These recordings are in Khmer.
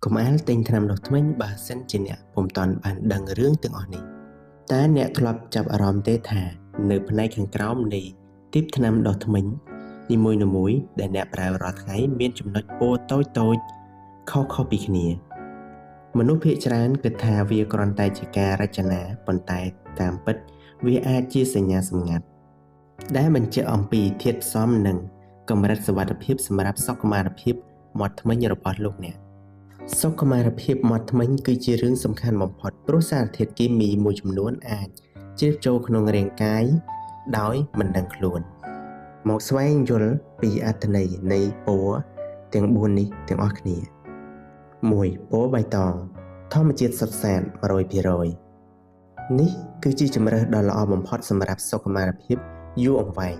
កុំអាលទិញថ្នាំដុសធ្មេញបើសិនជាអ្នកពុំទាន់បានដឹងរឿងទាំងអស់នេះតើអ្នកធ្លាប់ចាប់អារម្មណ៍ទេថានៅផ្នែកខាងក្រោមនៃទីបថ្នាំដុសធ្មេញនីមួយៗដែលអ្នកប្រើរាល់ថ្ងៃមានចំណុចពណ៌តូចៗខុសៗពីគ្នាមនុស្សភាគច្រើនគិតថាវាគ្រាន់តែជាការរចនាប៉ុន្តែតាមពិតវាអាចជាសញ្ញាសម្ងាត់ដែលបញ្ជាក់អំពីធាតុផ្សំនិងកម្រិតសុវត្ថិភាពសម្រាប់សុខុមាលភាពមាត់ធ្មេញរបស់លោកអ្នកសុខុមាលភាពមាត់ធ្មេញគឺជារឿងសំខាន់បំផុតព្រោះសារធាតុគីមីមួយចំនួនអាចជ្រាបចូលក្នុងរាងកាយដោយមិនដឹងខ្លួនមកស្វែងយល់ពីអត្ថន័យនៃពណ៌ទាំង4នេះទាំងអស់គ្នា 1. ពណ៌បៃតងធម្មជាតិសុទ្ធសាធ 100% នេះគឺជាជម្រើសដ៏ល្អបំផុតសម្រាប់សុខុមាលភាពយូរអង្វែង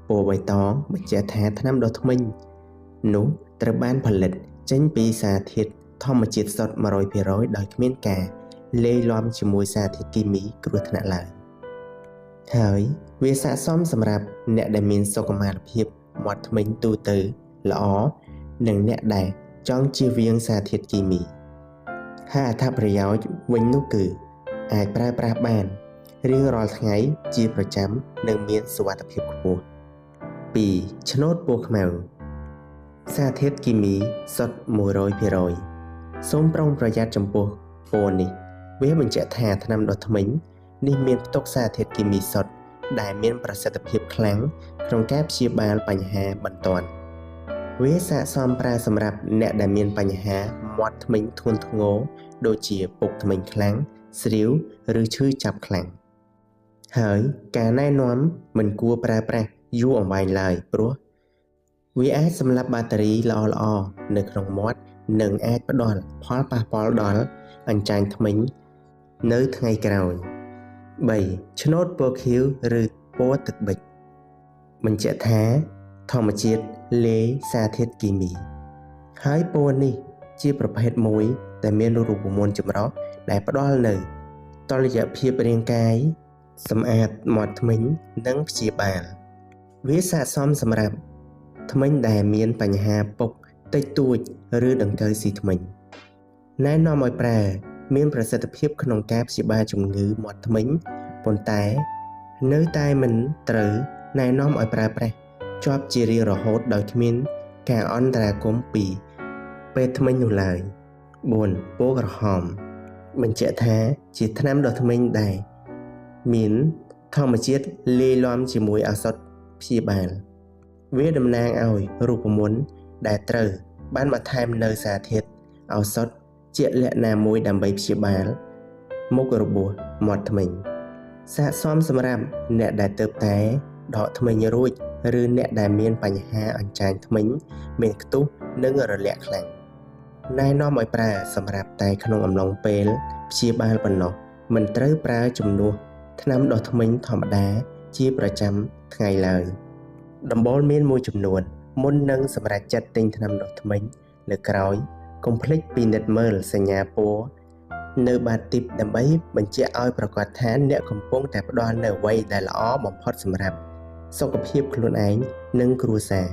ពណ៌បៃតងបញ្ជាក់ថាថ្នាំដុសធ្មេញនោះត្រូវបានផលិតចេញពីសារធាតុធម្មជាតិសុទ្ធ 100% ដោយគ្មានការលាយឡំជាមួយសារធាតុគីមីគ្រោះថ្នាក់ឡើយហើយវាស័ក្តិសមសម្រាប់អ្នកដែលមានសុខុមាលភាពមាត់ធ្មេញទូទៅល្អនិងអ្នកដែលចង់ជៀសវាងសារធាតុគីមីហើយអត្ថប្រយោជន៍វិញនោះគឺអាចប្រើប្រាស់បានរៀងរាល់ថ្ងៃជាប្រចាំនិងមានសុវត្ថិភាពខ្ពស់ 2. ឆ្នូតពណ៌ខ្មៅសារធាតុគីមីសុទ្ធ 100% សូមប្រុងប្រយ័ត្នចំពោះពណ៌នេះវាបញ្ជាក់ថាថ្នាំដុសធ្មេញនេះមានផ្ទុកសារធាតុគីមីសុទ្ធដែលមានប្រសិទ្ធភាពខ្លាំងក្នុងការព្យាបាលបញ្ហាបន្ទាន់វាស័ក្តិសមប្រើសម្រាប់អ្នកដែលមានបញ្ហាមាត់ធ្មេញធ្ងន់ធ្ងរដូចជាពុកធ្មេញខ្លាំងស្រាវឬឈឺចាប់ខ្លាំងហើយការណែនាំមិនគួរប្រើប្រាស់យូរអង្វែងឡើយព្រោះវាអាចសម្លាប់បាក់តេរីល្អៗនៅក្នុងមាត់និងអាចផ្ដល់ផលប៉ះពាល់ដល់អញ្ចាញធ្មេញនៅថ្ងៃក្រោយ 3. ឆ្នូតពណ៌ខៀវឬពណ៌ទឹកប៊ិចបញ្ជាក់ថាធម្មជាតិលាយសារធាតុគីមីហើយពណ៌នេះជាប្រភេទមួយដែលមានរូបមន្តចម្រុះដែលផ្ដល់នូវតុល្យភាពរាងកាយសម្អាតមាត់ធ្មេញនិងព្យាបាលវាស័ក្តិសមសម្រាប់ធ្មេញដែលមានបញ្ហាពុកតិចតួចឬដង្កូវស៊ីធ្មេញណែនាំឲ្យប្រើមានប្រសិទ្ធភាពក្នុងការព្យាបាលជំងឺមាត់ធ្មេញប៉ុន្តែនៅតែមិនត្រូវណែនាំឲ្យប្រើប្រាស់ជាប់ជារៀងរហូតដោយគ្មានការអន្តរាគមន៍ពីពេទ្យធ្មេញនោះឡើយ 4. ពណ៌ក្រហមបញ្ជាក់ថាជាថ្នាំដុសធ្មេញដែលមានធម្មជាតិលាយឡំជាមួយឱសថព្យាបាលវាតំណាងឲ្យរូបមន្តដែលត្រូវបានបន្ថែមនៅសារធាតុឱសថជាក់លាក់ណាមួយដើម្បីព្យាបាលមុខរបួសមាត់ធ្មេញស័ក្តិសមសម្រាប់អ្នកដែលទើបតែដកធ្មេញរួចឬអ្នកដែលមានបញ្ហាអញ្ចាញធ្មេញមានខ្ទុះនិងរលាកខ្លាំងណែនាំឲ្យប្រើសម្រាប់តែក្នុងអំឡុងពេលព្យាបាលប៉ុណ្ណោះមិនត្រូវប្រើជំនួសថ្នាំដុសធ្មេញធម្មតាជាប្រចាំថ្ងៃឡើយដំបូលមានមួយចំនួនមុននឹងសម្រាប់ចាត់ទិញថ្នាំដុសធ្មេញលើក្រោយកុំភ្លេចពិនិត្យមើលសញ្ញាពណ៌នៅបាតទីបដើម្បីបញ្ជាក់ឲ្យប្រកាសថាអ្នកកំពុងតែផ្ដល់នូវអ្វីដែលល្អបំផុតសម្រាប់សុខភាពខ្លួនឯងនិងគ្រួសារ